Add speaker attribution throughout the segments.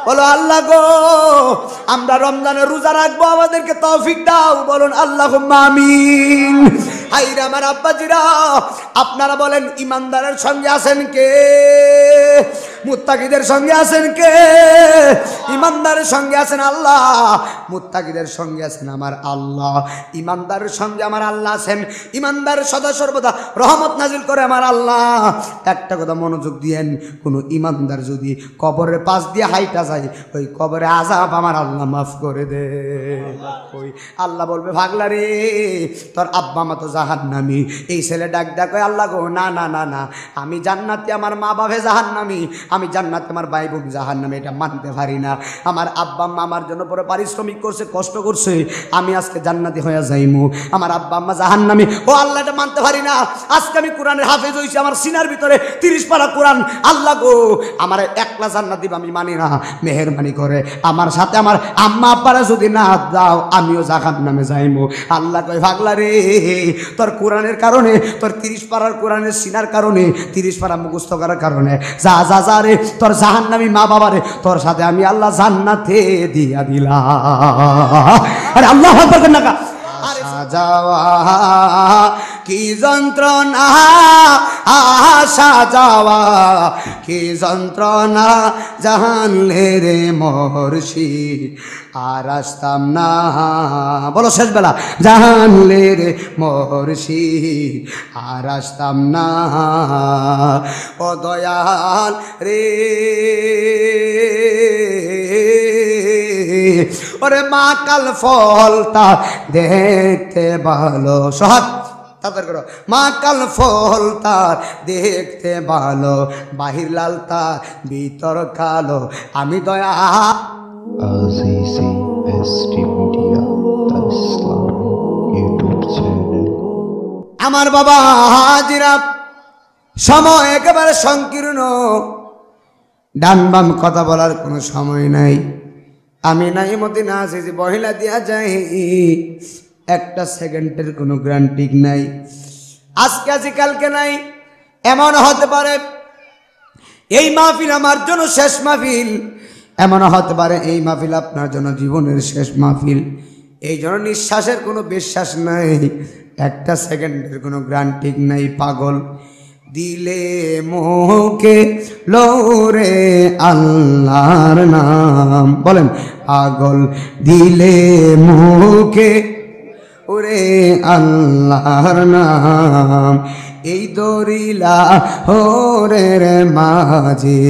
Speaker 1: বলো আল্লাহ গো আমরা রমজানের রোজা রাখবো, আমাদেরকে তৌফিক দাও, বলুন আল্লাহুম্মা আমিন। আইরে আমার আব্বাজিরা, আপনারা বলেন ইমানদারের সঙ্গে আছেন কে? মুত্তাকিদের সঙ্গে আছেন কে? ইমানদারের সঙ্গে আছেন আল্লাহ, মুত্তাকিদের সঙ্গে আছেন আমার আল্লাহ। ইমানদারের সঙ্গে আমার আল্লাহ আছেন, ইমানদারের সদা সর্বদা রহমত নাজিল করে আমার আল্লাহ। একটা কথা মনোযোগ দিয়েন, কোনো ইমানদার যদি কবরের পাশ দিয়ে হাইটা যায়, ওই কবরে আযাব আমার আল্লাহ মাফ করে দে। ওই আল্লাহ বলবে ভাগলা রে তোর আব্বা মা তো জাহান্নামী। এই ছেলে ডাক ডাক আল্লাহ গো না না না না, আমি জান্নাতি, আমার মা বাবা জাহান্নামী, আমি জান্নাতে, আমার ভাই বোন জাহান্নামী, এটা মানতে পারি না। আমার আব্বা আম্মা আমার জন্য পরে পারিশ্রমিক করছে, কষ্ট করছে, আমি আজকে জান্নাতি হয়ে যাইমু, আমার আব্বা আম্মা জাহান্নামী। ও আল্লাহ এটা মানতে পারি না। আজকে আমি কোরআনের হাফেজ হইছি, আমার সিনার ভিতরে 30 পারা কোরআন। আল্লাহ গো আমার একলা জান্নাত দিব আমি মানি না, মেহেরবানি করে আমার সাথে আমার আম্মা আব্বারা যদি না দাও আমিও জাহান্নামে যাইমু। আল্লাহ কয় পাগলা রে তোর কোরআনের কারণে, তোর 30 পারার কোরআনের সিনার কারণে, 30 পারা মুখস্থ করার কারণে যা যা যা রে তোর জাহান্নামী মা বাবারে তোর সাথে আমি আল্লাহ জান্নাতে দিয়া দিলাম। আরে আল্লাহ আকবার কর না কা। সাজাওয়া কি যন্ত্রণা, আশা যাওয়া কি যন্ত্রণা, জাহানলে রে মুর্শিদ আর আসতাম না। বলো শেষ বেলা, জাহানলে রে মুর্শিদ আর আসতাম না। ও দয়াল রে ওরে মা কাল ফলতা দেখতে ভালো, সহাত তাদের করো, মা কাল ফল তার দেখতে ভালো, বাহির লাল তার ভিতর কালো, আমি দয়া। আমার বাবা হাজিরা, সময় একেবারে সংকীর্ণ, ডান বাম কথা বলার কোনো সময় নাই। আমি নাই মদিনা আছে যে বহিলা দিয়া যায়, একটা সেকেন্ডের কোনো গ্যারান্টি নাই। আজকে আছে কালকে নাই, এমন হতে পারে এই মাহফিল আমার জন্য শেষ মাহফিল, এমন হতে পারে এই মাহফিল আপনার জন্য জীবনের শেষ মাহফিল। এই জন্য নিঃশ্বাসের কোনো বিশ্বাস নাই, একটা সেকেন্ডের কোনো গ্যারান্টি নাই। পাগল দিলে মুখে লৌরে আল্লাহর নাম, বলেন পাগল দিলে মুখে ওরে আল্লাহর নাম, এই দরিলা হোরের মাঝে,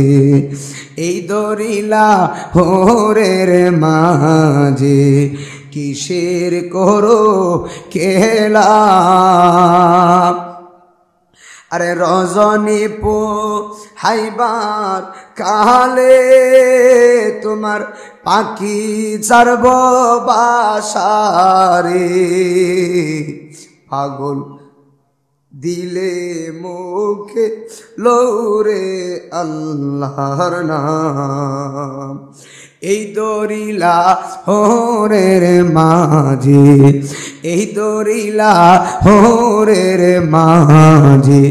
Speaker 1: এই দরিলা হোরের মাঝে কিসের করো খেলা। আরে রজনী পো হাইবার কালে তোমার পাখি চারব বাসারে, পাগল দিলে মুখে লৌরে আল্লাহর নাম, এই দরিলা হোরের মাঝে, এই দরিলা হোরের মাঝে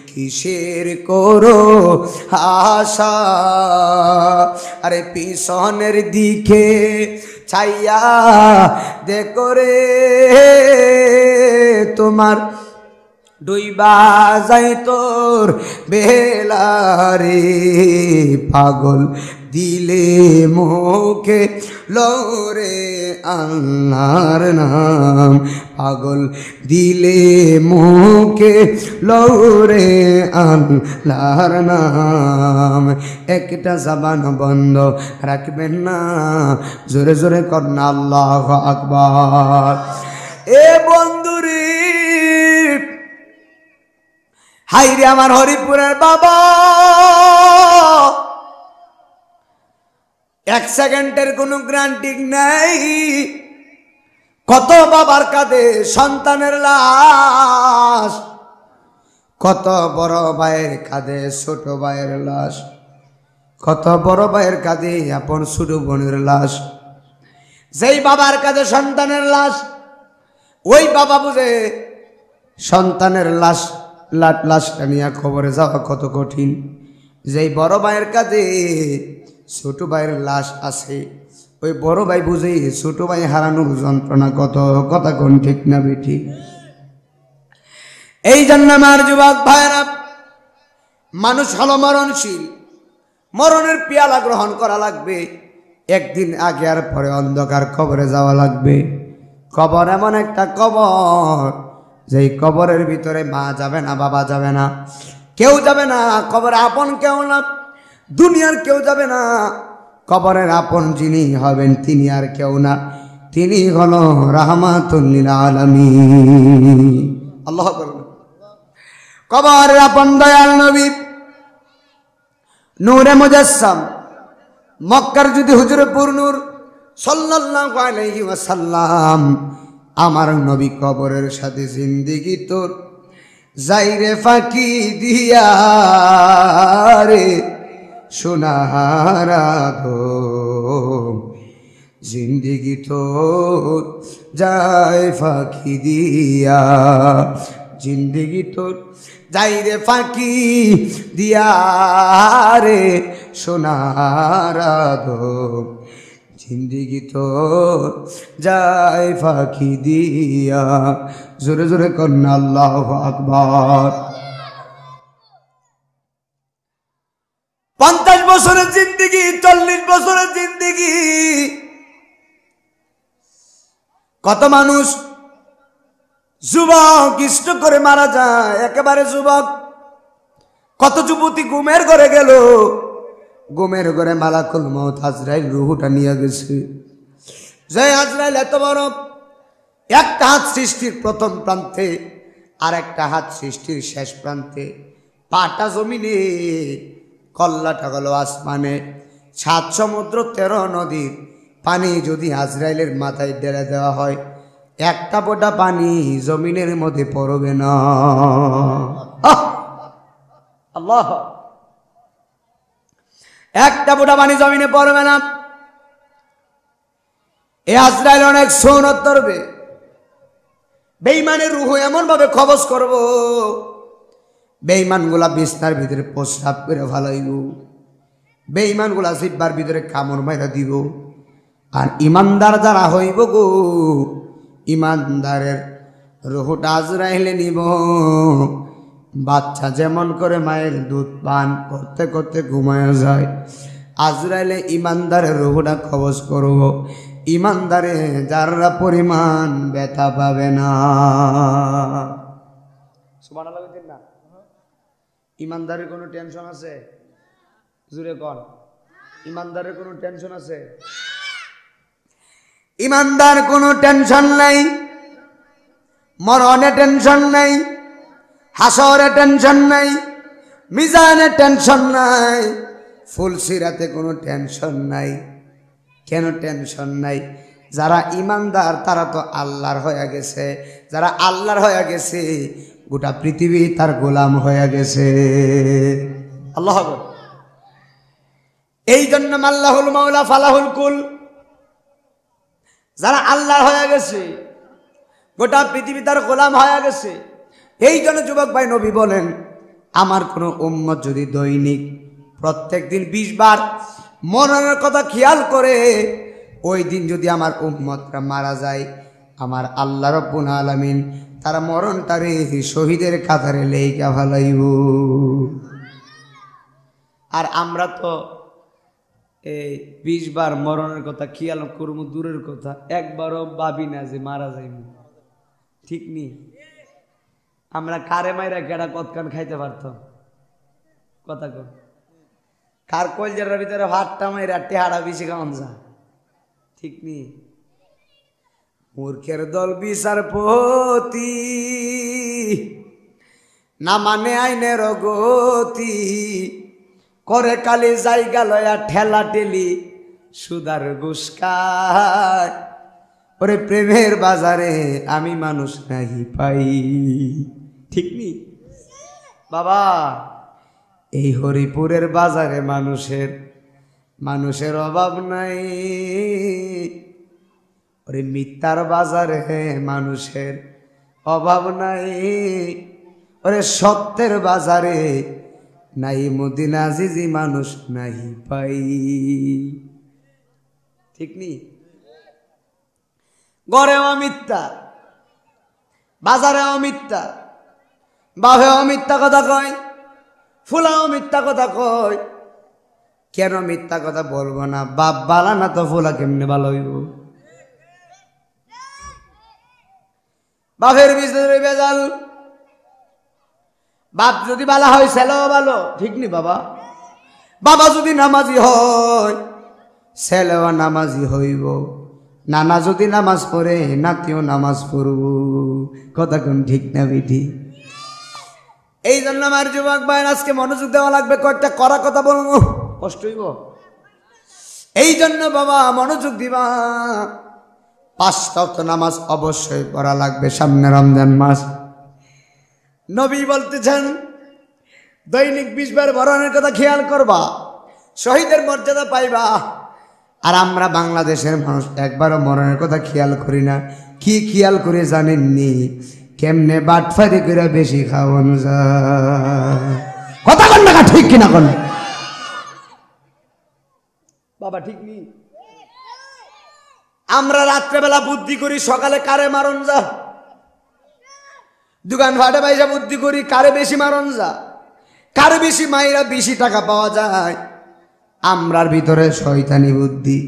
Speaker 1: কিসের করো আশা। আরে পিছনের দিকে ছাইয়া দেখো রে তোমার ডুইবা যাই তোর বেলারে, পাগল দিলে মুখে লৌরে আল্লাহর নাম, পাগল দিলে মুখে লৌরে আল্লাহর নাম। একটা জবান বন্ধ রাখবেন না, জোরে জোরে করনা আল্লাহু আকবার। এ বন্ধুরে হাইরে আমার হরিপুরের বাবা, এক সেকেন্ডের কোনো গ্যারান্টি নাই। কত বাবার কাঁধে সন্তানের লাশ, কত বড় ভাইয়ের কাঁধে ছোট ভাইয়ের লাশ, কত বড় ভাইয়ের কাঁধে আপন ছোট বোনের লাশ। যেই বাবার কাঁধে সন্তানের লাশ, ওই বাবা বুঝে সন্তানের লাশ লাশটা নিয়ে খবরে যাওয়া কত কঠিন। যেই বড় ভাইয়ের কাঁধে ছোট ভাইয়ের লাশ আছে, ওই বড় ভাই বুঝে ছোট ভাই হারানোর যন্ত্রণা কত, কথা কোন ঠিক না বেঠি? এই জন্য আমার যুবক ভাইরা, মানুষ হলো মরণশীল, মরণের পেয়ালা গ্রহণ করা লাগবে, একদিন আগে আর পরে অন্ধকার কবরে যাওয়া লাগবে। কবর এমন একটা কবর, যেই কবরের ভিতরে মা যাবে না, বাবা যাবে না, কেউ যাবে না, কবরে আপন কেউ না, দুনিয়ার কেউ যাবে না। কবরের আপন যিনি হবেন তিনি আর কেউ না, তিনি হলো রাহমাতুল লিল আলামিন। আল্লাহু আকবার। কবরের আপন দয়াল নবী নূরে মুজাসসাম, মক্কার যদি হুজুরপুর নূর সাল্লাল্লাহু আলাইহি ওয়াসাল্লাম, আমার নবী কবরের সাথে জিন্দেগি তোর যাইরে ফাঁকি দিয়া রে সোনার আদম, জিন্দেগি তোর যায় ফাঁকি দিয়া, জিন্দেগি তোর যাইরে ফাঁকি দিয়া রে সোনার আদম, জিন্দেগি তোর যায় ফাঁকি দিয়া। জোরে জোরে কন্যা আল্লাহু আকবার। 50 বছরের জিন্দেগি, 40 বছরের জিন্দেগি, কত মানুষ যুবক ইষ্ট করে মারা যায়, একেবারে যুবক। কত যুবতী ঘুমের ঘরে গেল, ঘুমের ঘরে মালাকুল মউত আজরাইল রূহটা নিয়ে গেছে। যে আজরাইল এত বড়, একটা হাত সৃষ্টির প্রথম প্রান্তে আর একটা হাত সৃষ্টির শেষ প্রান্তে, পাটা জমিনে, কল্লাটা গেল আসমানে। 7 সমুদ্র 13 নদীর পানি যদি আজরাইলের মাথায় ঢেলে দেওয়া হয়, একটা ফোঁটা পানি জমিনের মধ্যে পড়বে না। আল্লাহ, একটা ফোঁটা পানি জমিনে পড়বে না। এ আজরাইল অনেক সৌনত করবে, বেঈমানের রূহ এমন ভাবে কবজ করব, বেঈমান গুলা বিছনার ভিতরে প্রস্রাব করে ফেলাইব, বেঈমান গুলা জিহ্বার ভিতরে কামড় মাইরা দিব। আর ইমানদার যারা হইব গো, ইমানদারের রূহটা আজরাইলে নিব। বাচ্চা যেমন করে মায়ের দুধ পান করতে করতে ঘুমায় যায়, আজরাইলে ইমানদারের রূহটা কবজ করব, ইমানদারে যারা পরিমাণ ব্যথা পাবে না। সুবহানাল্লাহ বলেন না? ইমানদারের কোনো টেনশন আছে? জুড়ে কোন ইমানদারের কোনো টেনশন আছে? ইমানদার কোনো টেনশন নাই, মরণে টেনশন নাই, হাসরে টেনশন নাই, মিজানে টেনশন নাই, ফুলসিরাতে কোনো টেনশন নাই। কেন টেনশন নাই? যারা ইমানদার তারা তো আল্লাহর হয়ে গেছে, যারা আল্লাহর হয়ে গেছে গোটা পৃথিবী তার গোলাম হয়ে গেছে। আল্লাহ, এই জন্য আল্লাহুল মাওলা ফালাহুল কুল, যারা আল্লাহর হয়ে গেছে গোটা পৃথিবী তার গোলাম হয়ে গেছে। এই জন্য যুবক ভাই নবী বলেন, আমার কোনো উম্মত যদি দৈনিক প্রত্যেক দিন 20 বার মরণের কথা খেয়াল করে, ওই দিন যদি আমার উম্মতরা মারা যায়, আমার আল্লাহ রাব্বুল আলামিন তার মরণটারে শহীদের কাতারে লেখা ফেলাইব। আর আমরা তো এই 20 বার মরণের কথা খেয়াল করবো দূরের কথা, একবারও ভাবি না যে মারা যাইব। ঠিক নি? আমরা কারে মাইরা কেডা কতক্ষণ খাইতে পারতাম? কথা কর, কার কলজার ভিতরে ভাতটা মাইরা টেহারা বেশি খাওয়ান যা। ঠিক নি? মূর্খের দল বিচারপতি, না মানে আইনের গতি, করে কালি জায়গা লয়া ঠেলা ঠেলি সুদার গুসকায়। ওরে প্রেমের বাজারে আমি মানুষ নাহি পাই। ঠিক নি বাবা? এই হরিপুরের বাজারে মানুষের অভাব নাই। ওরে মিথ্যার বাজারে মানুষের অভাব নাই। ওরে সত্যের বাজারে নাই মদিনা জিজি মানুষ নাই পাই। ঠিক নি? গড়েও মিথ্যা, বাজারেও মিথ্যা, বাপেও মিথ্যা কথা কয়, ফুলাও মিথ্যা কথা কয়। কেন মিথ্যা কথা বলবো না? বাপ বালা না তো ফুলা কেমনে ভালো হইব? বাপের ভিতরে বেজাল। বাপ যদি বালা হয় ছেলেও ভালো। ঠিক নি বাবা? বাবা যদি নামাজি হয় ছেলেও নামাজি হইব। নানা যদি নামাজ পড়ে নাতিও নামাজ পড়ব। কথা কোন ঠিক না বিধি? এই জন্য আমার যুবক ভাই আজকে মনোযোগ দেওয়া লাগবে। কয়েকটা করা কথা বলবো, কষ্ট হইব। এই জন্য বাবা মনোযোগ দিবা। 5 ওয়াক্ত নামাজ অবশ্যই পড়া লাগবে। সামনে রমজান মাস। নবী বলতেছেন দৈনিক 20 বার মরণের কথা খেয়াল করবা, শহীদের মর্যাদা পাইবা। আর আমরা বাংলাদেশের মানুষ একবারও মরণের কথা খেয়াল করি না। কি খেয়াল করে জানেননি? কেমনে বাটফারি করে বেশি খাওয়ানো যায়। কথা কন না, ঠিক কিনা কন বাবা? ঠিক নি? আমরা রাত্রেবেলা বুদ্ধি করি সকালে কারে মারণ যা। দোকান ফাটে পয়সা বুদ্ধি করি কারে বেশি মারণ যা, কারে বেশি মাইরা বেশি টাকা পাওয়া যায়। আমরার ভিতরে শয়তানি বুদ্ধি।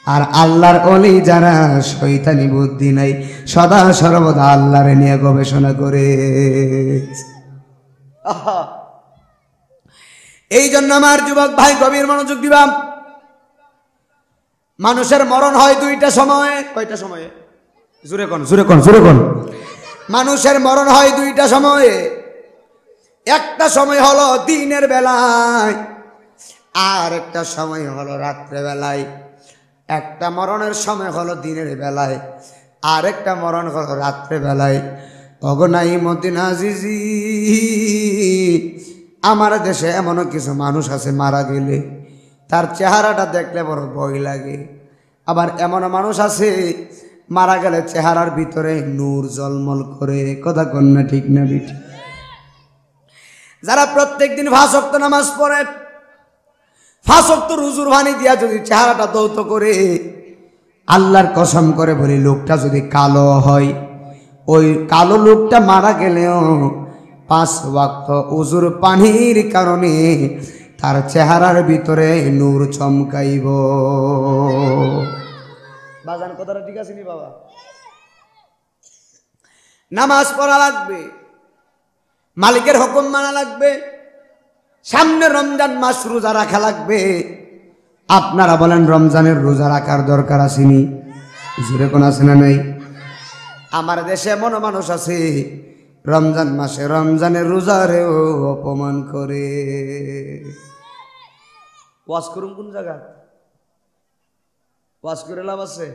Speaker 1: আর আল্লাহর ওলি যারা শয়তানি বুদ্ধি নাই, সদা সর্বদা আল্লাহরে নিয়ে গবেষণা করে। এই জন্য আমার যুবক ভাই গভীর মনোযোগ দিবা। মানুষের মরণ হয় 2টা সময়ে। কয়টা সময়ে? জোরে কোন, জোরে কোন, জোরে কোন। মানুষের মরণ হয় 2টা সময়ে। একটা সময় হলো দিনের বেলায়, আর একটা সময় হলো রাত্রে বেলায়। একটা মরণের সময় হলো দিনের বেলায়, আর একটা মরণ হলো রাত্রে বেলায়। অগনাই মদিনা জিজি, আমার দেশে এমনও কিছু মানুষ আছে মারা গেলে তার চেহারাটা দেখলে বড় ভয় লাগে। আবার এমন মানুষ আছে মারা গেলে চেহারার ভিতরে নূর জলমল করে। কথা কন না ঠিক না বিটি? যারা প্রত্যেকদিন 5 ওয়াক্ত নামাজ পড়ে, 5 ওয়াক্ত রুজুর পানি দিয়া যদি চেহারাটা দৌত করে, আল্লাহর কসম করে বলি লোকটা যদি কালো হয়, ওই কালো লোকটা মারা গেলেও 5 ওয়াক্ত উজুর পানির কারণে তার চেহারার ভিতরে নূর চমকাইব। বাজান কথাটা ঠিক আছে নি বাবা? নামাজ পড়া লাগবে, মালিকের হুকুম মানা লাগবে, সামনে রমজান মাস রোজা রাখা লাগবে। আপনারা বলেন রমজানের রোজা রাখার দরকার আসেনি? জোরে কোন আছে না নাই? আমার দেশে এমন মানুষ আছে রমজান মাসে রমজানের রোজারেও অপমান করে। ওয়াজ করুন কোন জায়গা? ওয়াজ করে লাভ আছে?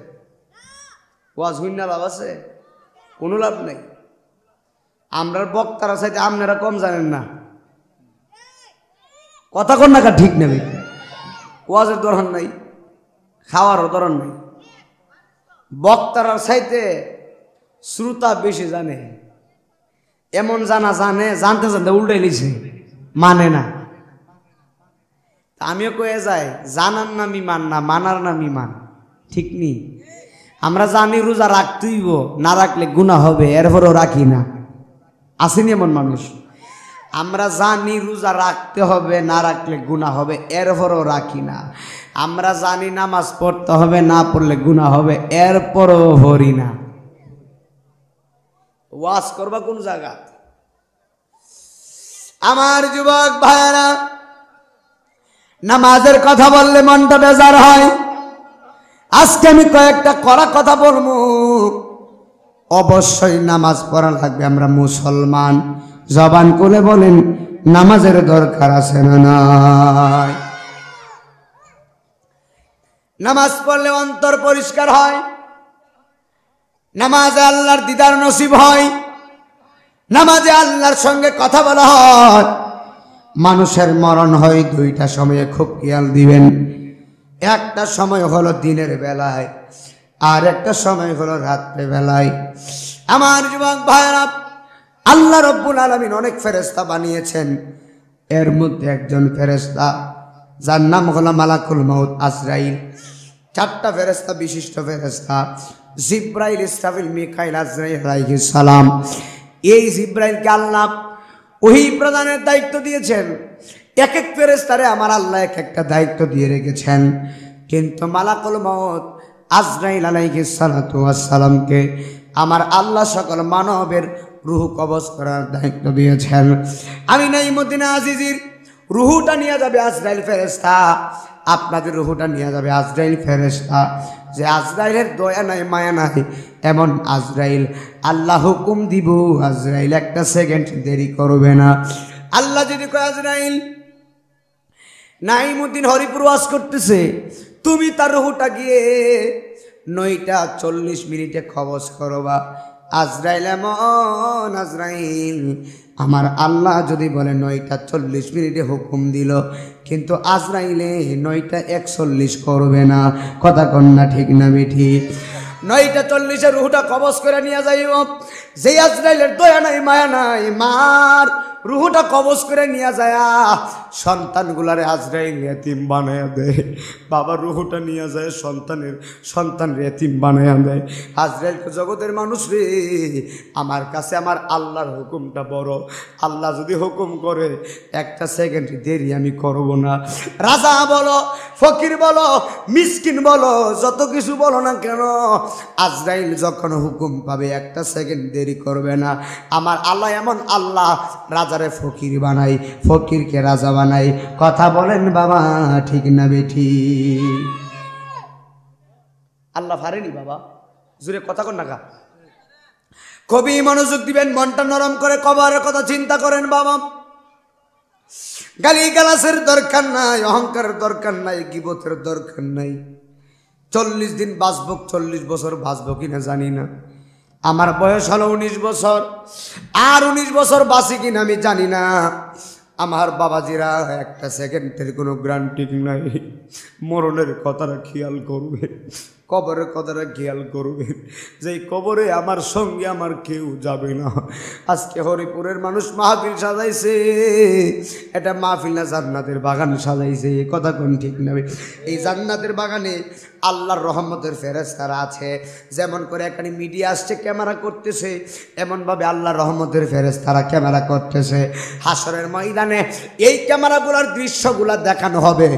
Speaker 1: ওয়াজ হইনা লাভ আছে? কোনো লাভ নেই। আমরার বক্তারা চাইতে আপনারা কম জানেন না। কথা কন না, ঠিক নেবে। ওয়াজের দরকার নাই, খাওয়ারও দরকার নাই। বক্তারা চাইতে শ্রোতা বেশি জানে। এমন জানা জানে, জানতে জানতে উল্টাই নিছে, মানে না। আমিও কয়ে যাই জানার নামই মান না, মানার নামই মান। ঠিক নি? আমরা জানি রোজা রাখতেইব, না রাখলে গুনাহ হবে, এরপরও রাখি না। আসেনি এমন মানুষ? আমরা জানি রোজা রাখতে হবে, না রাখলে গুনাহ হবে, এরপরও রাখি না। আমরা জানি নামাজ পড়তে হবে, না পড়লে গুনাহ হবে, এরপরও পড়ি না। ওয়াজ করবা কোন জায়গা? আমার যুবক ভাইরা, নামাজের কথা বললে মনটা বেজার হয়। আজকে আমি কয়েকটা কড়া কথা বলবো। অবশ্যই নামাজ পড়া লাগবে। আমরা মুসলমান, জবান খুলে বলেন নামাজের দরকার আছে না নাই? নামাজ পড়লে অন্তর পরিষ্কার হয়, নামাজে আল্লাহর দিদার নসিব হয়, নামাজে আল্লাহর সঙ্গে কথা বলা হয়। মানুষের মরণ হয় 2টা সময়ে, খুব খেয়াল দিবেন। একটা সময় হলো দিনের বেলায়, আর একটা সময় হলো রাত্রে বেলায়। আমার যুবক ভাইরা, আল্লাহ রব্বুল আলামিন অনেক ফেরেশতা বানিয়েছেন। এর মধ্যে একজন ফেরেশতা যার নাম হলো মালাকুল মউত আজরাইল। 4টা ফেরেশতা বিশিষ্ট ফেরেশতা, জিব্রাইল, ইসরাফিল, মিকাইল, আজরাইল আলাইহিস সালাম। এই জিব্রাইলকে আল্লাহ ওহী প্রদানের দায়িত্ব দিয়েছেন। এক এক ফেরেশতারে আমার আল্লাহ এক একটা দায়িত্ব দিয়ে রেখেছেন, কিন্তু মালাকুল মউত আজরাইল আলাইহিস সালাতু ওয়াস সালামকে আমার আল্লাহ সকল মানবের রূহ কবজ করার দায়িত্ব দিয়েছেন। আমি নাইমুদ্দিন আজিজির রূহটা নিয়ে যাবে আজরাইল ফেরেশতা, আপনাদের রূহটা নিয়ে যাবে আজরাইল ফেরেশতা। যে আজরাইলের দয়া নাই মায়া নাই এমন আজরাইল, আল্লাহ হুকুম দিব আজরাইল একটা সেকেন্ড দেরি করবে না। আল্লাহ যদি কয় আজরাইল নাইমুদ্দিন হরিপুর ওয়াজ করতেছে, তুমি তার রূহটা গিয়ে 9:40 কবজ করবা। আজরাইল এমন আজরাইল, আমার আল্লাহ যদি বলে 9:40 হুকুম দিল, কিন্তু আজরাইলে 9:41 করবে না। কথা কন্যা ঠিক না বেঠি? 9:40 রুহটা কবজ করে নিয়ে যাইব। যে আজরাইলের দয়া নাই মায়া নাই, মার রুহটা কবজ করে নিয়ে যায় সন্তানগুলারে আজরাইল এতিম বানায়া দেয়। বাবার রুহটা নিয়ে যায় সন্তান এতিম বানায়া দেয়। আজরাইলকে জগতের মানুষ রে, আমার কাছে আমার আল্লাহর হুকুমটা বড়। আল্লাহ যদি হুকুম করে একটা সেকেন্ড দেরি আমি করব না। রাজা বলো, ফকির বলো, মিসকিন বলো, যত কিছু বলো না কেন, আজরাইল যখন হুকুম পাবে একটা সেকেন্ড দেরি করবে না। আমার আল্লাহ এমন আল্লাহ, রাজারে ফকির বানাই, ফকিরকে রাজা বানাই। কথা বলেন বাবা ঠিক না বেঠি? আল্লাহ পারেনি বাবা, জুড়ে কথা কন না কা। কবি মনোযোগ দিবেন, মনটা নরম করে কবরের কথা চিন্তা করেন বাবা। গালি গালাসের দরকার নাই, অহংকারের দরকার নাই, গীবতের দরকার নাই। 40 দিন বাঁচব, 40 বছর বাঁচব কিনা জানি না। আমার বয়স হলো 19 বছর, আর 19 বছর বাঁচি কিনা আমি জানি না। আমার বাবাজিরা একটা সেকেন্ডের কোনো গ্যারান্টি নাই। মরণের কথাটা খেয়াল করবে, কবরের কথাটা খেয়াল করবে, যে কবরে আমার সঙ্গে আমার কেউ যাবে না। আজকে হরিপুরের মানুষ মাহফিল সাজাইছে, এটা মাহফিল না জান্নাতের বাগান সাজাইছে। কথা কোন ঠিক নেবে? এই জান্নাতের বাগানে আল্লাহর রহমতের ফেরেশতারা আছে। যেমন করে এখানে মিডিয়া আসছে ক্যামেরা করতেছে, এমনভাবে আল্লাহর রহমতের ফেরেশতারা ক্যামেরা করতেছে। হাসরের ময়দানে এই ক্যামেরাগুলোর দৃশ্যগুলো দেখানো হবে।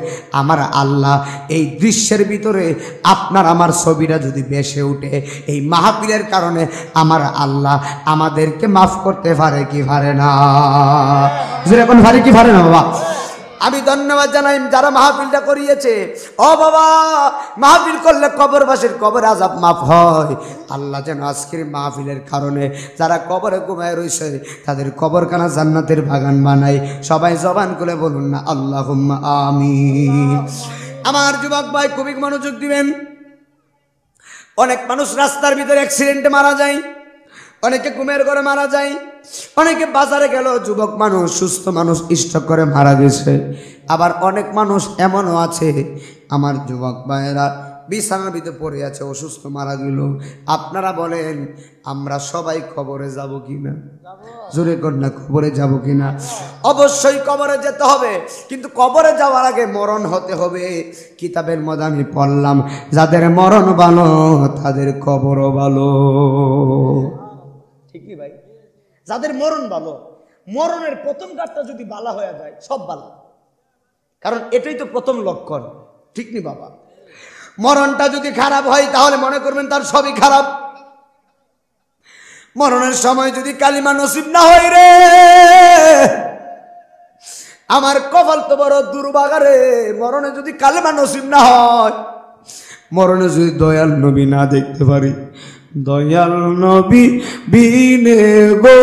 Speaker 1: আমার আল্লাহ এই দৃশ্যের ভিতরে আপনার আমার ছবিটা যদি বেশে উঠে, এই মাহফিলের কারণে আমার আল্লাহ আমাদেরকে মাফ করতে পারে কি পারে না? যেরকম পারে কি পারে না বাবা? আমি ধন্যবাদ জানাই যারা মাহফিলটা করিয়েছে। ও বাবা, মাহফিল করলে কবরবাসীর কবর আযাব মাফ হয়। আল্লাহ যেন আজকের মাহফিলের কারণে যারা কবরে ঘুমায় রয়েছে তাদের কবরখানা জান্নাতের বাগান বানাই। সবাই জবান খুলে বলুন না আল্লাহুম্মা আমিন। আমার যুবক ভাই খুবই মনোযোগ দিবেন। অনেক মানুষ রাস্তার ভিতরে অ্যাক্সিডেন্টে মারা যায়, অনেকে ঘুমের ঘরে মারা যায়, অনেকে বাজারে গেল যুবক মানুষ, সুস্থ মানুষ স্ট্রোক করে মারা গেছে। আবার অনেক মানুষ এমনও আছে আমার যুবক ভাইয়েরা বিছানার ভিতরে পড়ে আছে, অসুস্থ মারা গেল। আপনারা বলেন আমরা সবাই কবরে যাব কিনা? জোরে কর না, কবরে যাব কিনা? অবশ্যই কবরে যেতে হবে, কিন্তু কবরে যাওয়ার আগে মরণ হতে হবে। কিতাবের মধ্যে আমি পড়লাম, যাদের মরণ ভালো তাদের কবরও ভালো। ঠিক কি ভাই? যাদের মরণ ভালো, মরণের প্রথম কাজটা যদি বালা হয়ে যায় সব বালা, কারণ এটাই তো প্রথম লক্ষণ। ঠিক নি বাবা? মরণটা যদি খারাপ হয় তাহলে মনে করবেন তার সবই খারাপ। মরণের সময় যদি কালিমা নসিব না হয় রে, আমার কপাল তো বড় দুর্ভাগা রে। মরণে যদি কালিমা নসিব না হয়, মরণে যদি দয়াল নবী না দেখতে পারি, দয়াল নবী বিনে গো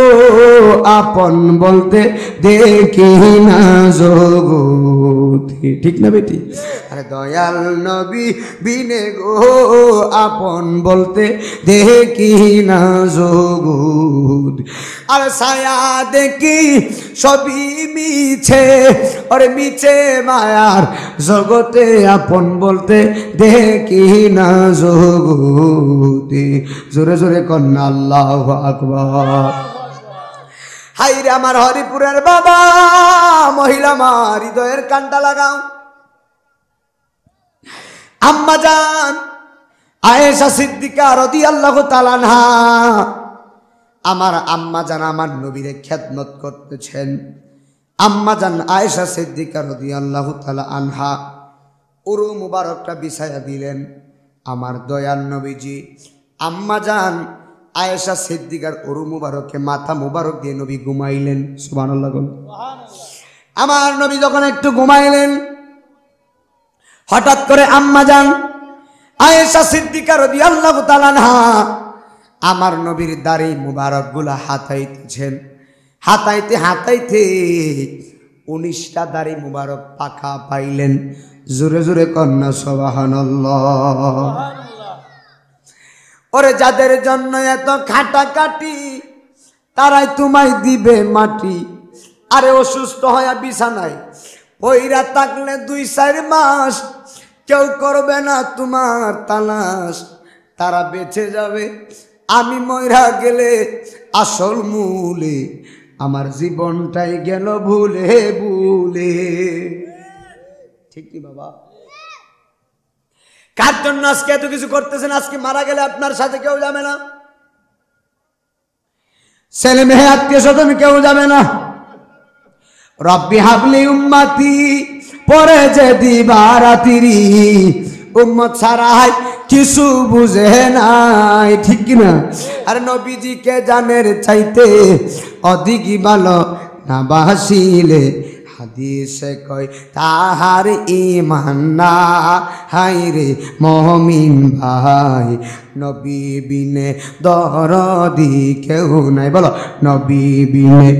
Speaker 1: আপন বলতে দেখি না জগতে। ঠিক না বেটি? আরে দয়াল নবী বিনে গো আপন বলতে দেখি না জগতে। আরে ছায়া দেখি সবই মিছে, আরে মিছে মায়ার জগতে আপন বলতে দেখি না জগতে। জোরে জোরে কন্যা আল্লাহু আকবার। হাইরে আমার হরিপুরের বাবা, মহিলা আমার হৃদয়ের কানটা লাগাও। আম্মা জান আয়েশা সিদ্দিকা রাদিয়াল্লাহু তাআলা আনহা, আমার আম্মা জান আমার নবীর খেদমত করতেছেন। আম্মা জান আয়েশা সিদ্দিকা রাদিয়াল্লাহু তাআলা আনহা উরু মুবারকটা বিছায়া দিলেন। আমার দয়াল নবীজি আম্মা জান আয়েশা সিদ্দিকার উরু মুবারকে মাথা মুবারক দিয়ে নবী ঘুমাইলেন। সুবহানাল্লাহ। আমার নবী যখন একটু ঘুমাইলেন, হঠাৎ করে আম্মা জান আয়েশা সিদ্দিকা রাদিয়াল্লাহু তাআলা আনহা আমার নবীর দাড়ি মুবারক গুলা হাতাইতেছেন। হাতাইতে হাতাইতে 19টা দাড়ি মুবারক পাকা পাইলেন। জোরে জোরে কন্যা সুবহানাল্লাহ। ওরে যাদের জন্য এত খাটাকাটি, তারাই তোমায় দিবে মাটি। আরে অসুস্থ হয়ে বিছানায় পইরা থাকলে 2-4 মাস কেউ করবে না তোমার তালাশ। তারা বেঁচে যাবে, আমি মইরা গেলে আসল মূলে আমার জীবনটাই গেল ভুলে ভুলে। ঠিক কি বাবা? কার জন্য আজকে এত কিছু করতেছেন? আজকে মারা গেলে আপনার সাথে কেউ যাবে না, ছেলে মেয়ে আত্মীয় স্বজন কেউ যাবে না। রব্বি হাবলি উম্মতি পরে যে দিবারাতিরি, উম্মত ছাড়াই কিছু বুঝে নাই। ঠিক কিনা? আর নবীজিকে জানের চাইতে অধিকই ভালো না বাসিলে, হাদিসে কয় তাহার ঈমান না হাই রে মুমিন ভাই, নবী বিনে দরদি কেউ নাই। বলো নবী বিনে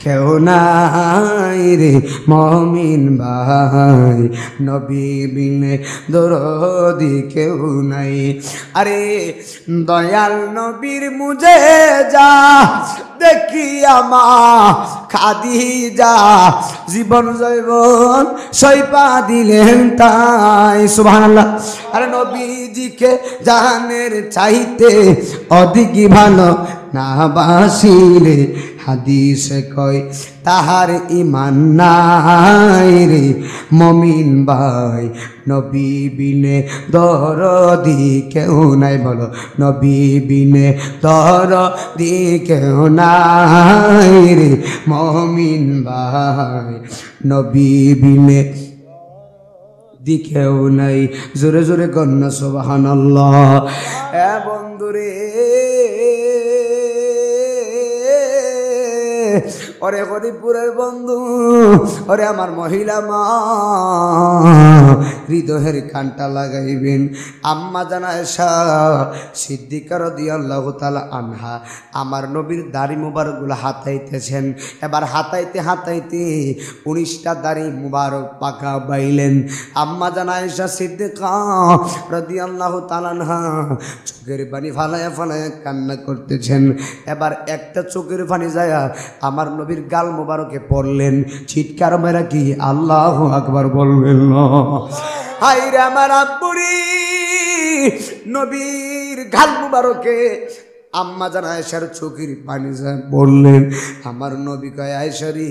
Speaker 1: কেউ নাই রে মুমিন ভাই, নবী বিনে দরদি কেউ নাই। আরে দয়াল নবীর মুজে যা দেখি আমা খাদিজা, জীবন জৈবন সইপা দিলেন তাই। সুবহানাল্লাহ। আরে নবীজিকে জানের চাইতে অধিকই ভালো না বাসিলে, হাদিসে কয় তাহার ঈমান নাই রে মুমিন ভাই, নবী বিনে দরদি কেউ নাই। বলো নবী বিনে দরদি কেউ নাই রে মুমিন ভাই, নবী বিনে দিকেও নাই। জোরে জোরে কন্যা সুবহানাল্লাহ। এ বন্ধুরে, ওরে হরিপুরের বন্ধু, ওরে আমার মহিলা মা, হৃদয়ের কানটা লাগাইবেন। আম্মা জান আয়েশা সিদ্দিকা রাদিয়াল্লাহু তাআলা আনহা আমার নবীর দাড়ি মুবারক গুলো হাতাইতেছেন। এবার হাতাইতে হাতাইতে 19টা দাড়ি মুবারক পাকা বাইলেন। আম্মা জান আয়েশা সিদ্দিকা রাদিয়াল্লাহু তাআলা আনহা চোখের পানি ফালায়া ফালায়া কান্না করতেছেন। এবার একটা চোখের পানি যায় আমার নবীর গাল মুবারকে পড়লেন। চিৎকার মেরা কি আল্লাহু আকবার বলবেন না? হায়রে আমার আব্বুরি, নবীর গাল মুবারকে আম্মা জান আয়েশার চোখের পানি যায় বললেন। আমার নবী কয় আয়েশা রে,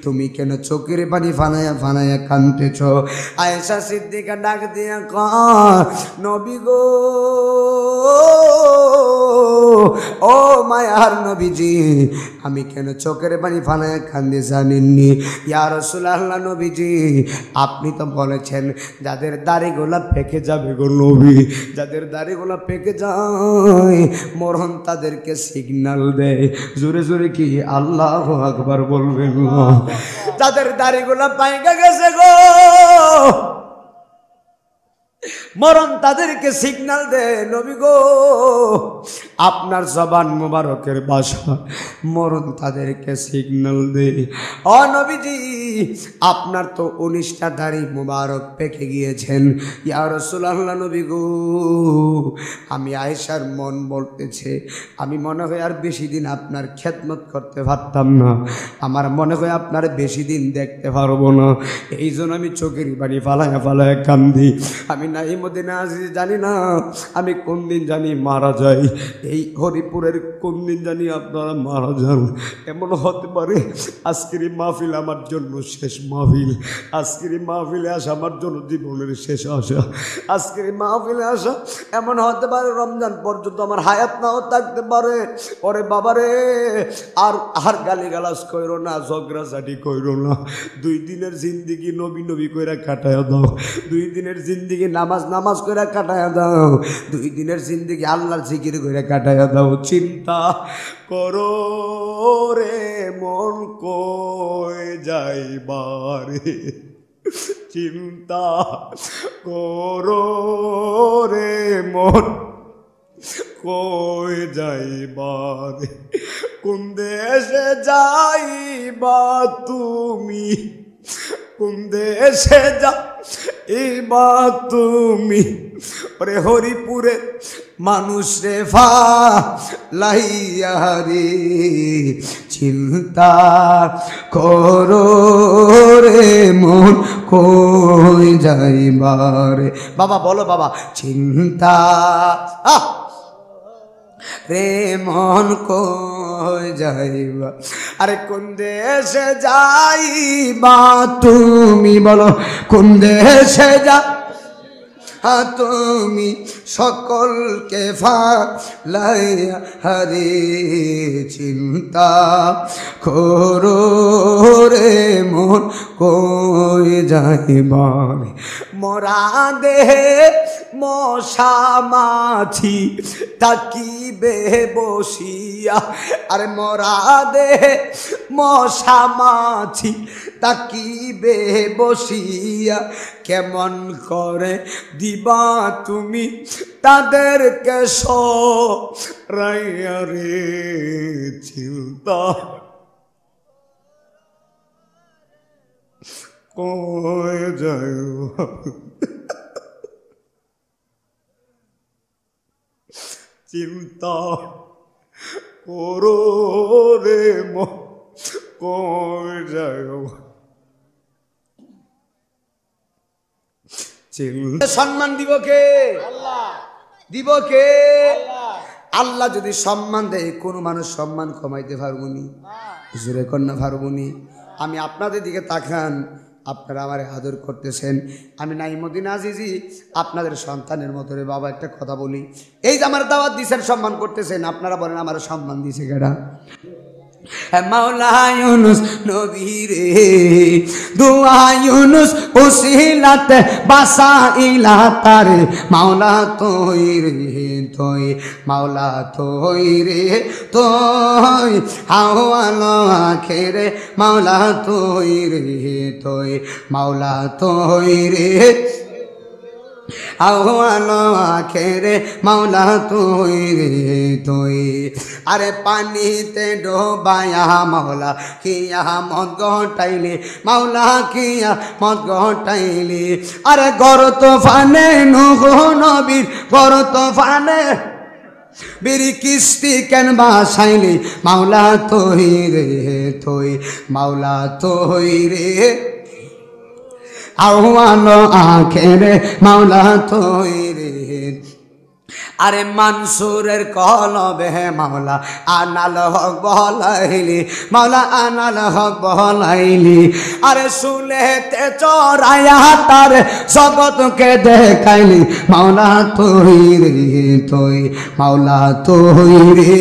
Speaker 1: তুমি কেন চোখের পানি ফানায়া ফানায়া কাঁদতেছ? আয়েশা সিদ্দিকা ডাক দিয়া কয় নবী গো, ও মায়ার নবীজি, আমি কেন চোখের পানি ফানায়া কান্দে জানেননি? ইয়া রাসূলুল্লাহ নবীজি, আপনি তো বলেছেন যাদের দাড়িগুলা পেকে যাবে গো নবী, যাদের দাড়িগুলা পেকে যায় মরণ তাদেরকে সিগন্যাল দেয়। জোরে জোরে কি আল্লাহু আকবার বলবেন? যাদের দাড়িগুলা পাইকা গেছে গো, মরণ তাদেরকে সিগন্যাল দেয়। নবী গো, আপনার জবান মুবারকের ভাষা মরণ তাদেরকে সিগন্যাল দেয়। ও নবীজি, আপনার তো 19টা দাড়ি মুবারক পেকে গিয়েছেন। ইয়া রাসূলুল্লাহ নবী গো, আমি আয়েশার মন বলতেছে আমি মনে হয় আর বেশি দিন আপনার খেদমত করতে পারতাম না, আমার মনে হয় আপনার বেশি দিন দেখতে পারবো না। এই জন্য আমি চোখের পানি ফালায়া ফালায়া কান্দি। আমি নাই মদিনা আজিজ জানি না আমি কোন দিন জানি মারা যাই, এই হরিপুরের কোন দিন জানি আপনারা মারা যান। এমন হতে পারে আজকের এই মাহফিল আমার জন্য শেষ মাহফিল, আজকের এই মাহফিলে আসা আমার জন্য জীবনের শেষ আশা, আজকের এই মাহফিলে আসা এমন হতে পারে রমজান পর্যন্ত আমার হায়াত নাও থাকতে পারে। ওরে বাবারে আর আর গালিগালাজ কইরো না, ঝগড়াঝাটি কইরো না। 2 দিনের জিন্দিগি নবী নবী কইরা কাটায়া দাও, 2 দিনের জিন্দিগি নামাজ নামাজ কইরা কাটায়া দাও, 2 দিনের জিন্দিগি আল্লাহর জিকির কইরা কাটায়া দাও। চিন্তা করো রে মন কই যাইবারে, চিন্তা করো রে মন কই যাইবারে, কোন দেশে যাইবা তুমি, কোন দেশে যাইবা তুমি। ওরে হরিপুরে মানুষ রে ফালাইয়া রে, চিন্তা করো রে মন কই যাইবারে। বাবা বলো বাবা, চিন্তা রে মন কই যাইবা, আরে কোন দেশে যাইবা তুমি, বলো কোন দেশে যা তুমি, সকলকে ফালাইয়া হরে, চিন্তা করো রে মন কই যাইবারে। মরা দেহে মশা মাছি তাকিবে বসিয়া, আরে মরা দেহে মশা মাছি তাকিবে বসিয়া, কেমন করে দিবা তুমি তাদেরকে সরাইয়া রে, চিন্তা কই যাইবা, চিন্তা করো রে মন কই যাইবা। সম্মান দিব কে? দিব কে? আল্লাহ যদি সম্মান দেয় কোনো মানুষ সম্মান কমাইতে পারবনি, জোরে কন্যা পারবনি। আমি আপনাদের দিকে তাকান, আপনারা আমার আদর করতেছেন, আমি নাইমুদ্দিন আজিজি আপনাদের সন্তানের মতো রে বাবা। একটা কথা বলি, এই যে আমার দাওয়াত দিয়েছেন, সম্মান করতেছেন, আপনারা বলেন আমার সম্মান দিয়েছে কেডা? মাওলা ইউনুস নবী রে, দুআ ইউনুস উসিলাতে বাসাইলা তারে, মাওলা তোই রে তোই, মাওলা তোই রে তোই, আওয়ালো আখেরে মাওলা তোই রে তোই, মাওলা তোই রে আওয়ালো আখেরে মাওলা তুই রে তুই। আরে পানিতে ডোবায়া মাওলা কিয়া মদ ঘটাইলি, মাওলা কিয়া মদ ঘটাইলি। আরে গরত ফানে নূহ নবীর গরত ফানে বিরি কিস্তি কেন বাসাইলি, মাওলা তুই রে তুই, মাওলা তুই রে আওয়ালো আখেরে মাওলা তুই রে। আরে মানসুরের কলবে মাওলা আনাল হক বলাইলি, মাওলা আনাল হক বলাইলি। আরে সুলেতে চড়াইয়া তার জগতকে দেখাইলি, মাওলা তুই রে তুই, মাওলা তুই রে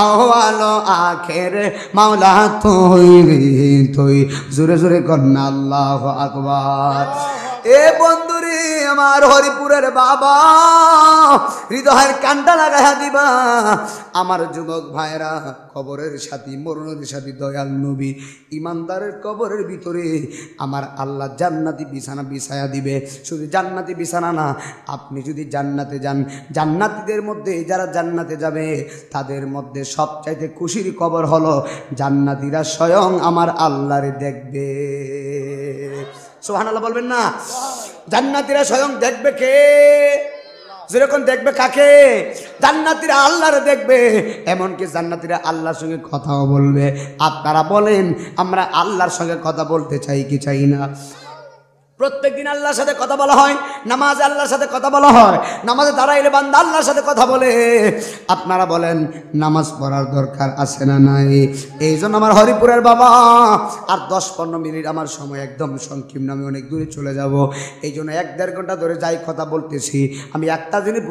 Speaker 1: আওয়ালো আখেরে মাওলা তুই রে তুই। জোরে জোরে কন্যা আল্লাহু আকবার। এ বন্ধুরে আমার হরিপুরের বাবা, হৃদয়ের কান্ডা লাগাইয়া দিবা। আমার যুবক ভাইরা, কবরের সাথী মরণের সাথী দয়াল নবী ইমানদারের কবরের ভিতরে আমার আল্লাহ জান্নাতি বিছানা বিছায়া দিবে। শুধু জান্নাতি বিছানা না, আপনি যদি জান্নাতে যান, জান্নাতীদের মধ্যে যারা জান্নাতে যাবে তাদের মধ্যে সবচাইতে খুশির খবর হলো জান্নাতীরা স্বয়ং আমার আল্লাহরে দেখবে। সুবহানাল্লাহ বলবেন না? জান্নাতীরা স্বয়ং দেখবে কে? যেরকম দেখবে কাকে? জান্নাতীরা আল্লাহরে দেখবে, এমনকি জান্নাতীরা আল্লাহর সঙ্গে কথাও বলবে। আপনারা বলেন আমরা আল্লাহর সঙ্গে কথা বলতে চাই কি চাই না? প্রত্যেকদিন আল্লাহর সাথে কথা বলা হয়, নামাজে আল্লাহর সাথে কথা বলা হয়, নামাজে দাঁড়াইলে বান্দা আল্লাহর সাথে কথা বলে। আপনারা বলেন নামাজ পড়ার দরকার আছে না নাই? এই জন্য আমার হরিপুরের বাবা আর 10-15 মিনিট আমার সময় একদম সংক্ষিপ্ত, আমি অনেক দূরে চলে যাব। এই জন্য 1-1.5 ঘন্টা ধরে যাই কথা বলতেছি। আমি একটা জিনিস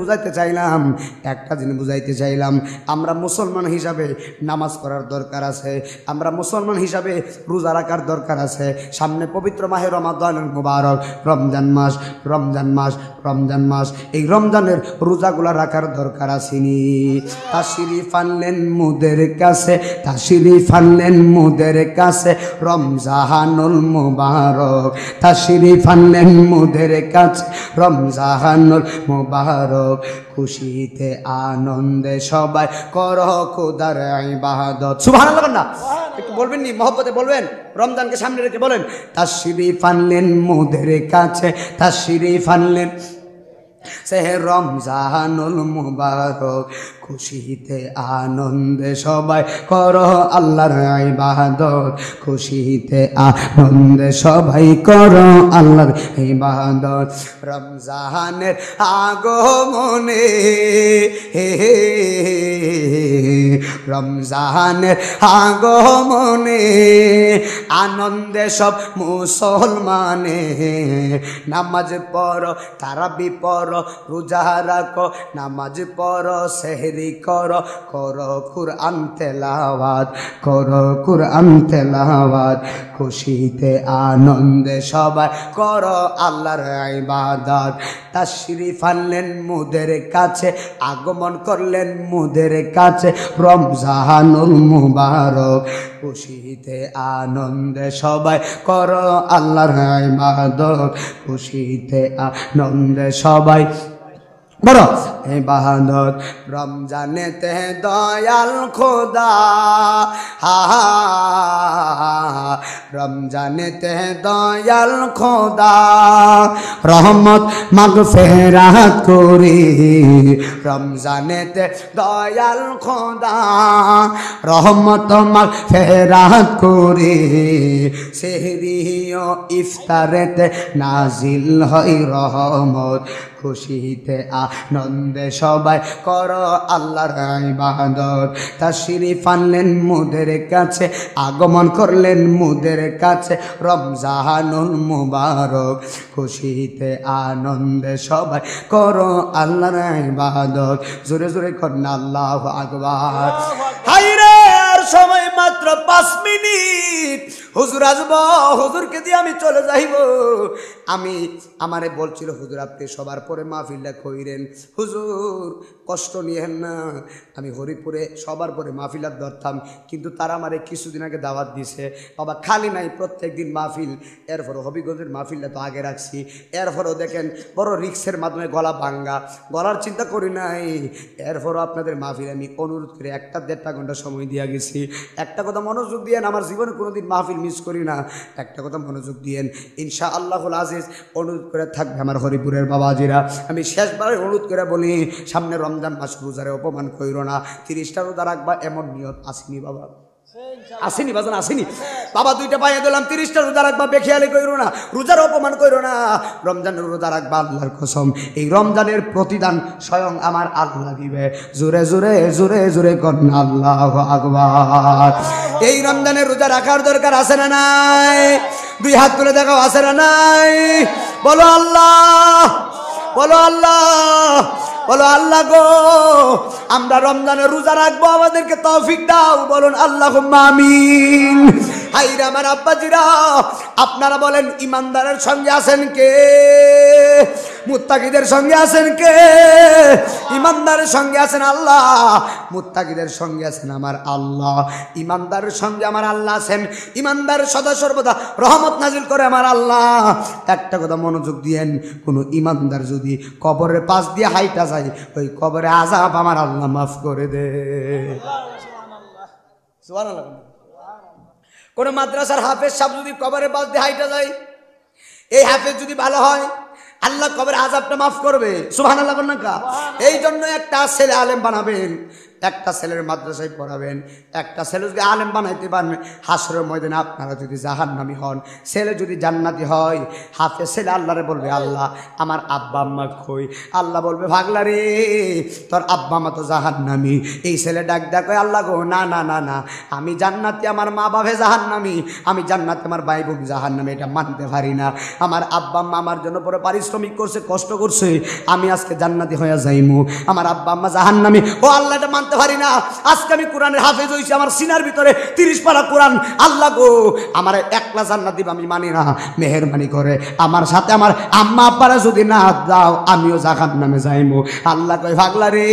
Speaker 1: বুঝাইতে চাইলাম, আমরা মুসলমান হিসাবে নামাজ পড়ার দরকার আছে, আমরা মুসলমান হিসাবে রোজা রাখার দরকার আছে। সামনে পবিত্র মাহে রমাদানুল মুবারক, রমজান মাস, এই রমজানের রোজাগুলা রাখার দরকার আসেনি। তাশরিফ আনলেন মুদের কাছে রমজানুল মুবারক, তাশরিফ আনলেন মুদের কাছে রমজানুল মুবারক। খুশিতে আনন্দে সবাই করো খোদার ইবাদত। সুবহানাল্লাহ না একটু বলবেন নি, মহব্বতে বলবেন, রমজানকে সামনে রেখে বলেন তাশরিফ আনলেন মুদের কাছে, তাশরিফ আনলেন সে রমজানুল মুবারক। খুশিতে আনন্দে সবাই করো আল্লাহর ইবাদত, খুশিতে আনন্দে সবাই করো আল্লাহর ইবাদত। রমজানের আগমনে রমজানের আগমনে আনন্দে সব মুসলমানে। নামাজ পড়ো, তারাবি পড়ো, রোজা রাখো, নামাজ পড়ো, সেহরি করো, করো কুরআন তেলাওয়াত, খুশিতে আনন্দে সবাই করো আল্লাহর ইবাদত। তাশরিফ আনলেন মুদের কাছে, আগমন করলেন মুদের কাছে রমজানুল মুবারক। খুশিতে আনন্দে সবাই করো আল্লাহর ইবাদত, খুশিতে আনন্দে সবাই বড় ইবাদত। রমজানেতে দয়াল খোদা, রমজানেতে দয়াল খোদা রহমত মাগফিরাত করি। রমজানেতে দয়াল খোদা রহমত মাগফিরাত করি। সেহরি ও ইফতারেতে নাজিল হয় রহমত। খুশিতে আনন্দে সবাই করো আল্লাহর ইবাদত। তাশরিফ আনলেন মুদের কাছে, আগমন করলেন মুদের কাছে রমজানুল মুবারক। খুশিতে আনন্দে সবাই করো আল্লাহর ইবাদত। জোরে জোরে করুন আল্লাহু আকবার। হায়রে আর সময় মাত্র 5 মিনিট, হুজুর আসবো, হুজুরকে দিয়ে আমি চলে যাইব। আমি আমারে বলছিল হুজুর আপনি সবার পরে মাহফিলটা কইরেন, হুজুর কষ্ট নিয়েন না। আমি হরিপুরে সবার পরে মাহফিলার ধরতাম, কিন্তু তারা আমারে কিছুদিন আগে দাওয়াত দিছে, বাবা খালি নাই প্রত্যেক দিন মাহফিল। এরপরও হবিগঞ্জের মাহফিলটা তো আগে রাখছি, এরপরও দেখেন বড় রিক্সের মাধ্যমে গলা ভাঙ্গা, গলার চিন্তা করি নাই। এরপরও আপনাদের মাহফিল আমি অনুরোধ করে 1-1.5 ঘন্টা সময় দিয়ে গেছি। একটা কথা মনোযোগ দিয়েন, আমার জীবনে কোনোদিন মাহফিল মিস করি না, একটা কথা মনোযোগ দিয়েন ইনশাআল্লাহুল আজিজ। অনুরোধ করে থাকবে আমার হরিপুরের বাবাজিরা, আমি শেষবার অনুরোধ করে বলি, সামনে রমজান মাস, রোজারে অপমান কইরো না। 30টা রোজা রাখবা এমন নিয়ত আসেনি বাবা, আসেনি বাজান, আসেনি বাবা। 2টা পায়ে দিলাম, 30টা রোজা রাখবা, বেখিয়ালি কইরো না, রোজার অপমান কইরো না। রমজানের রোজা রাখবা আল্লাহর কসম, এই রমজানের প্রতিদান স্বয়ং আমার আল্লাহ দিবে। জোরে জোরে জোরে জোরে করুন আল্লাহু আকবার। এই রমজানের রোজা রাখার দরকার আছে না নাই? 2 হাত তুলে দেখাও, আছে না নাই? বলো আল্লাহ, বলো আল্লাহ, বলো আল্লাহ গো, আমরা রমজানের রোজা রাখবো, আমাদেরকে তৌফিক দাও, বলুন আল্লাহুম্মা আমিন। হাইরা আমার আব্বাজিরা, আপনারা বলেন ইমানদারের সঙ্গে আছেন কে? মুত্তাকিদের সঙ্গে আছেন কে? ইমানদারের সঙ্গে আছেন আল্লাহ, মুত্তাকিদের সঙ্গে আছেন আমার আল্লাহ। ইমানদারের সঙ্গে আমার আল্লাহ আছেন, ইমানদার সদা সর্বদা রহমত নাজিল করে আমার আল্লাহ। একটা কথা মনোযোগ দিয়েন, কোন ইমানদার যদি কবরের পাশ দিয়ে হাইটা যায়, ওই কবরে আযাব আমার আল্লাহ মাফ করে দে। সুবহানাল্লাহ। কোন মাদ্রাসার হাফেজ সাহেব যদি কবরের পাশ দিয়ে হাইটা যায়, এই হাফেজ যদি ভালো হয়, আল্লাহ কবরের আযাবটা মাফ করবে। সুবহানাল্লাহ। এই জন্য একটা ছেলে আলেম বানাবেন, একটা ছেলের মাদ্রাসায় পড়াবেন, একটা ছেলে যদি আলেম বানাইতে পারেন, হাসরের ময়দানে আপনারা যদি জাহান্নামী হন, ছেলে যদি জান্নাতি হয়, হাফেজ ছেলে আল্লাহরে বলবে, আল্লাহ আমার আব্বা আম্মা কই? আল্লাহ বলবে, ভাগলা রে তোর আব্বা আম্মা তো জাহান্নামী। এই ছেলে ডাক ডাক কয়, আল্লাহ গো না না না না, আমি জান্নাতি, আমার মা বাবা জাহান্নামী, আমি জান্নাতি, আমার ভাই বোন জাহান্নামী, এটা মানতে পারি না। আমার আব্বা আম্মা আমার জন্য পরে পারিশ্রমিক করছে, কষ্ট করছে, আমি আজকে জান্নাতি হয়ে যাইমু, আমার আব্বা আম্মা জাহান্নামী। ও আল্লাহ, এটা মানতে পারি না। আজকে আমি কোরআনের হাফেজ হইছি, আমার সিনার ভিতরে 30 পারা কোরআন। আল্লাহ গো আমার একলা জান্নাত দিবা, আমি মানি না, মেহেরবানি করে আমার সাথে আমার আম্মা আব্বারা যদি না দাও, আমিও জাহান্নামে যাইমু। আল্লাহ কয়, ভাগলা রে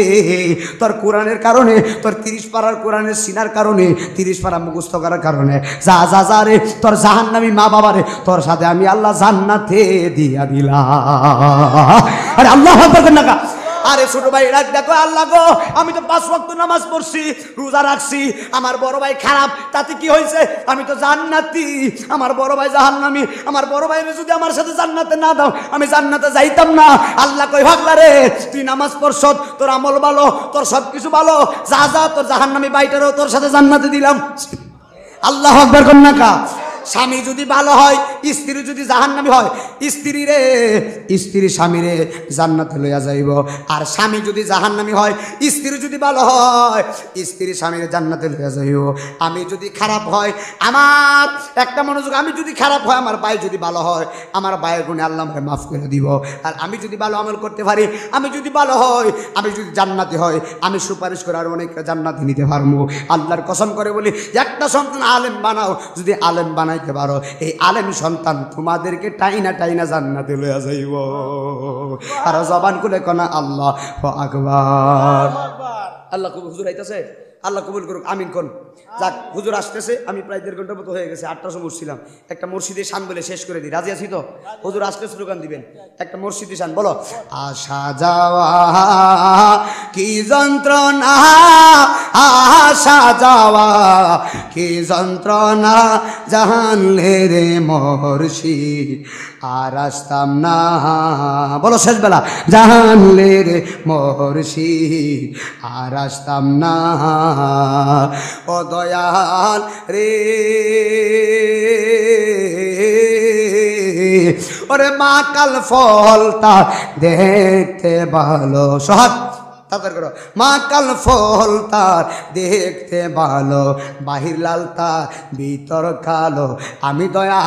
Speaker 1: তোর কোরআনের কারণে, তোর 30 পারার কোরআনের সিনার কারণে, 30 পারা মুখস্থ করার কারণে যা যা যা রে, তোর জাহান্নামী মা বাবারে তোর সাথে আমি আল্লাহ জান্নাতে দিয়া দিলাম। আরে আল্লাহ আকবার কর না। আরে ছোট ভাই রাখ দেখো, আল্লাহ গো আমি তো 5 ওয়াক্ত নামাজ পড়ছি, রোজা রাখছি, আমার বড় ভাই খারাপ, তাতে কি হয়েছে? আমি তো জান্নাতি, আমার বড় ভাই জাহান্নামী। আমার বড় ভাইরে যদি আমার সাথে জান্নাতে না দাও, আমি জান্নাতে যাইতাম না। আল্লাহ কই, ভাগলা রে তুই নামাজ পড়ছ, তোর আমল ভালো, তোর সবকিছু ভালো, যা যা তোর জাহান্নামী ভাইটারও তোর সাথে জান্নাতে দিলাম। আল্লাহ আকবার কর না। স্বামী যদি ভালো হয়, স্ত্রী যদি জাহান্নামী হয়, স্ত্রী স্বামীরে জান্নাতে লইয়া যাইব। আর স্বামী যদি জাহান্নামী হয়, স্ত্রী যদি ভালো হয়, স্ত্রী স্বামীরে জান্নাতে লইয়া যাইব। আমি যদি খারাপ হয়, আমার একটা মনোযোগ, আমি যদি খারাপ হয়, আমার ভাই যদি ভালো হয়, আমার ভাইয়ের গুণে আল্লাহ আমাকে মাফ করে দিব। আর আমি যদি ভালো আমল করতে পারি, আমি যদি ভালো হয়, আমি যদি জান্নাতি হয়, আমি সুপারিশ করে আর অনেকটা জান্নাতে নিতে পারবো। আল্লাহর কসম করে বলি, একটা সন্তান আলেম বানাও, যদি আলেম বানাই পারো, এই আলেম সন্তান তোমাদেরকে টাইনা টাইনা জান্নাতে লইয়া যাইব। আর জবান খুলে কোনা আল্লাহু আকবার। আল্লাহ কবুল। হুজুর আইতাছে, আল্লাহ কবুল করুক, আমিন কোন। যাক, হুজুর আসতেছে, আমি প্রায় 1.5 ঘন্টার মতো হয়ে গেছে, 8টার সময় উঠছিলাম। একটা মসজিদে শান বলে শেষ করে দিই, রাজি আছি তো? হুজুর আসলে স্লোগান দিবেন, একটা মসজিদে শান বলো। আসা যাওয়া কি যন্ত্রণা, আসা যাওয়া কি যন্ত্রণা, জাহানলে রে মুর্শিদ আর আসতাম না। বলো শেষ বেলা, জাহানলে রে মুর্শিদ আর আসতাম না। ও দয়াল রে, ওরে মা কাল ফলতা দেখতে ভালো, সহাত তাদের করো, মা কাল ফল তার দেখতে ভালো, বাহির লাল তার ভিতর কালো, আমি দয়া